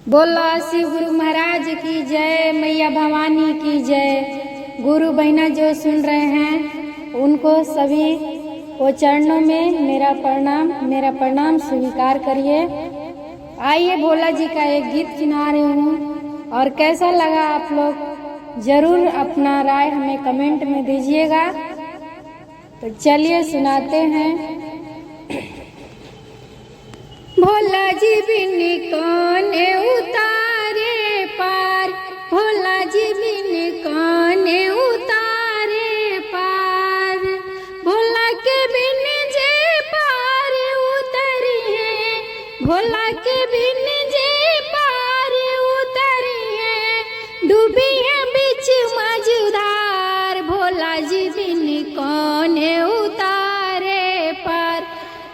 बोला शिव गुरु महाराज की जय, मैया भवानी की जय। गुरु बहना जो सुन रहे हैं उनको सभी को चरणों में मेरा प्रणाम स्वीकार करिए। आइए भोला जी का एक गीत सुना रही हूँ और कैसा लगा आप लोग जरूर अपना राय हमें कमेंट में दीजिएगा। तो चलिए सुनाते हैं। भोला जी बिन कौन उतारे पार, भोला जी बिन कौन उतारे पार, भोला के बिन जे पार उतरी है, भोला के बिन जे पार उतरी है, डूबी है बीच मझधार, भोला जी बिन कौन उतारे पार,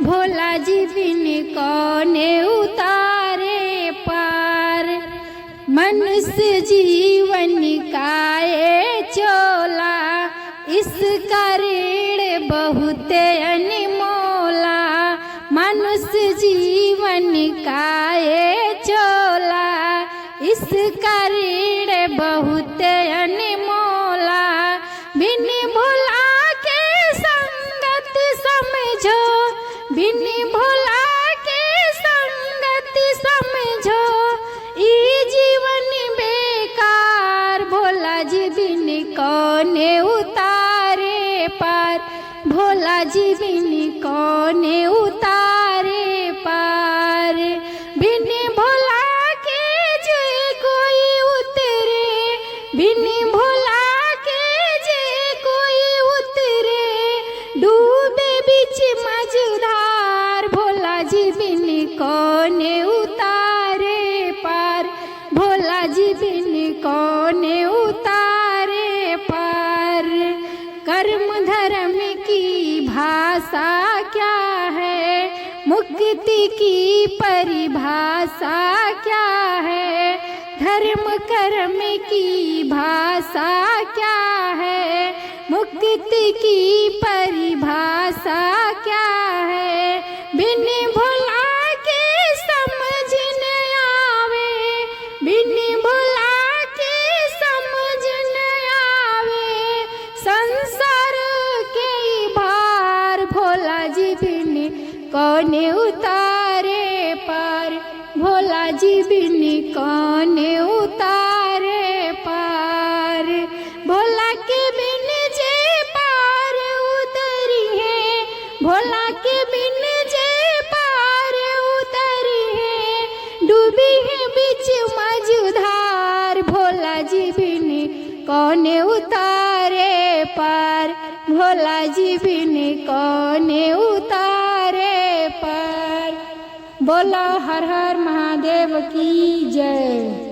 भोला जी बिन कौन उतारे पार। मनुष्य जीवन का ये चोला, इसका ऋण बहुत अनमोला, मनुष्य जीवन का ये चोला, इसका ऋण बहुत अनमोला। बिन भोला के संगत समझो, बिन भोला के संगत समझो, ई जीवन बेकार, भोला जी बिन कौन उतारे पार, भोला जी बिन कौन उतारे पार। बिन भोला के जे कोई उतरे, बिन भोला के जे कोई उतरे, डूबे बीच मझधार, भोला जी बिन कौन उतारे पार, भोला जी बिन कौन उतारे पार। कर्म धर्म की भाषा क्या है, मुक्ति की परिभाषा क्या है, धर्म कर्म की भाषा क्या है, मुक्ति की परिभाषा क्या है। बिन भोला के समझ न आवे, बिन भोला के समझ न आवे, संसार के भार, भोला जी बिन कौन उतारे पार, भोला जी बिन कौन उतारे पार। भोला के बिन जे पार उतरी है, भोला के बिन जे पार उतरी है, डूबी है बीच मझधार, भोला जी बिन कौन उतारे पार, भोला जी बिन कौन उतारे पार। बोलो हर हर महादेव की जय।